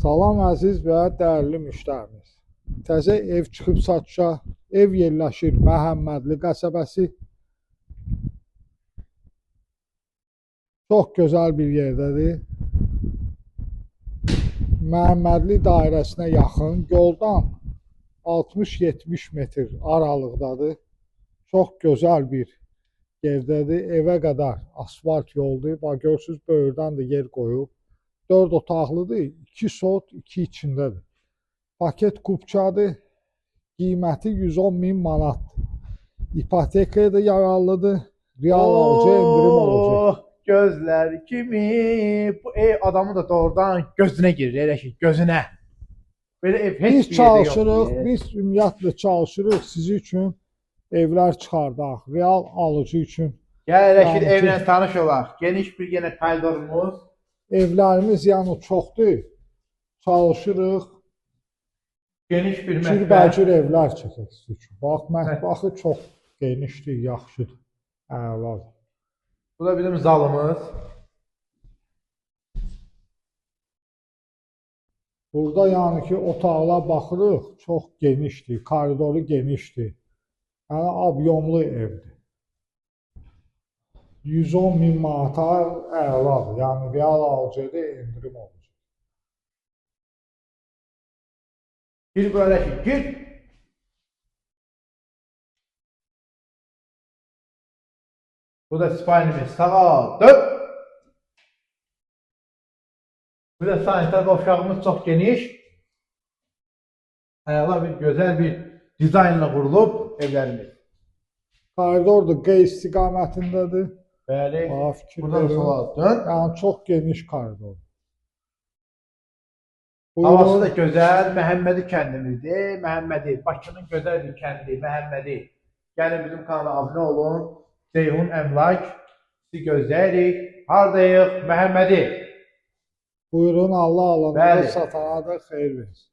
Salam əziz və dəyərli müştərimiz. Təzə ev çıxıb satışa, ev yerləşir Məhəmmədli qəsəbəsi. Çox gözəl bir yerdədir. Məhəmmədli dairəsinə yaxın, yoldan 60-70 metr aralıqdadır. Çox gözəl bir yerdədir. Evə qədər asfalt yoldur. Bax, görürsünüz, böyürdən də yer qoyub. 4 otaqlıdır, 2 sot, 2 içindədir. Paket kupçadır, qiyməti 110.000 manatdır. İpotekaya da yararlıdır, real alıcıya indirim olacaq. Gözlər kimi, bu ev adamı da doğrudan gözünə girir, elə ki, gözünə. Belə ev heç Biz bir yerdə çalışırıq, yoxdur. biz ümumiyyətlə çalışırıq sizin üçün evlər çıxardaq, real alıcı üçün. Gələk ki, evlə tanış olaq. Geniş bir yenə koridorumuz. Evlərimiz yəni çoxdur, çalışırıq. Geniş bir mətbəx. Cürbəcür evlər çəkək sizin üçün. Bax, mətbəxi çox genişdir, yaxşıdır, əladır. Bu da bizim zalımız. Burada yəni ki, otaqlara baxırıq, çox genişdir, koridoru genişdir. Yəni, abyomlu evdir. 110.000 manata əladır, yəni real alıcıda indirim olacaq. Bir böyle ki, gir. Bu da spinimiz sağa dön. Bu da sanitar qovşağımız çox geniş. Əla bir gözəl bir dizaynla qurulub evlərimiz. Koridor da qey istiqamətindədir. Bəli. Fikir Buradan verin. sola dön. Yəni çox geniş koridor. Havası da gözəl, Məhəmmədi kəndimizdir. Məhəmmədi, Bakının gözəl bir kəndi, Məhəmmədi. Gəlin bizim kanala abunə olun. Ceyhun Əmlak. Sizi gözləyirik. Hardayıq? Məhəmmədi. Buyurun, Allah alana Bəli. satana da xeyir versin.